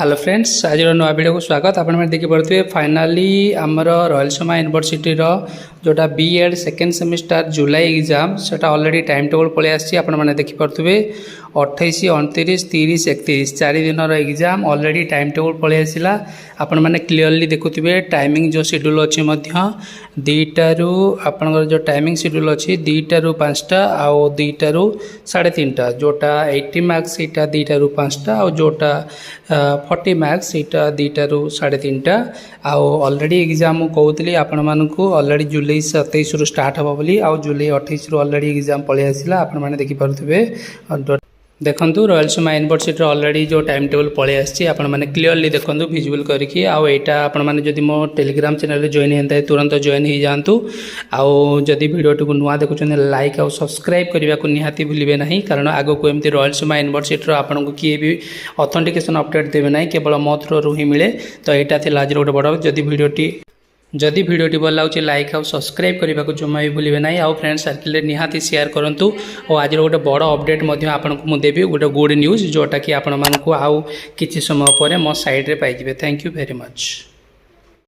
Hello friends, आज नया video को स्वागत। आप देखिपे फाइनाली आमर रॉयल शर्मा यूनिवर्सिटी जोटा बीएड सेकेंड सेमिस्टर जुलाई एग्जाम से ऑलरेडी टाइम टेबल पलि आसने देखिपे 28, 29, 30, 31 4 दिन एग्जाम ऑलरेडी टाइम टेबल पलि आसला। आपण मैंने क्लीयरली देखुए टाइमिंग जो शेड्यूल अच्छी 2टारू आपंकर जो टाइमिंग शेड्यूल अच्छी 2टारू 5टा आउ 2टारू 3:30 जोटा 80 मार्क्स यहाँ 2टारू 5टा आउ जोटा 40 मार्क्स यहाँ 2टारू 3:30 आउ ऑलरेडी एग्जाम कहूली आपण मानू ऑलरेडी जुलाई 27 रु स्टार्ट हम बोली आउ जुलाई 28 रु ऑलरेडी एग्जाम पलि आसला। आपण मैंने देखिपे देखु रॉयल शर्मा यूनिवर्सिटी ऑलरेडी जो टाइम टेबल पलि आसने क्लीयरली देखो विजुअल करके आईटा आपड़ी मो टेलीग्राम चैनल जॉइन होता है तुरंत जॉइन हो जातु। आदि भिडियो को नुआ देखुं लाइक आउ सब्सक्राइब करने को निहाती भूलिए ना, कारण आग को एमती रॉयल शर्मा यूनिवर्सिटी आपन को किए भी ऑथेंटिकेशन अपडेट देवे ना, केवल मो थ्रू ही मिले। तो यहाँ थी आज गोटे बड़ जदि भिडियोटी भल लगे लाइक आउ सब्सक्राइब करने को जमा भी भूलिए ना। आउ फ्रेंड सर्किल निहाती शेयर करूँ। और आज गोटे बड़ अपडेट आपको देवी गोटे गुड न्यूज जोटा कि आपण मानक आउ किछि समय पर मो साइड रे पाइबे। Thank you very much.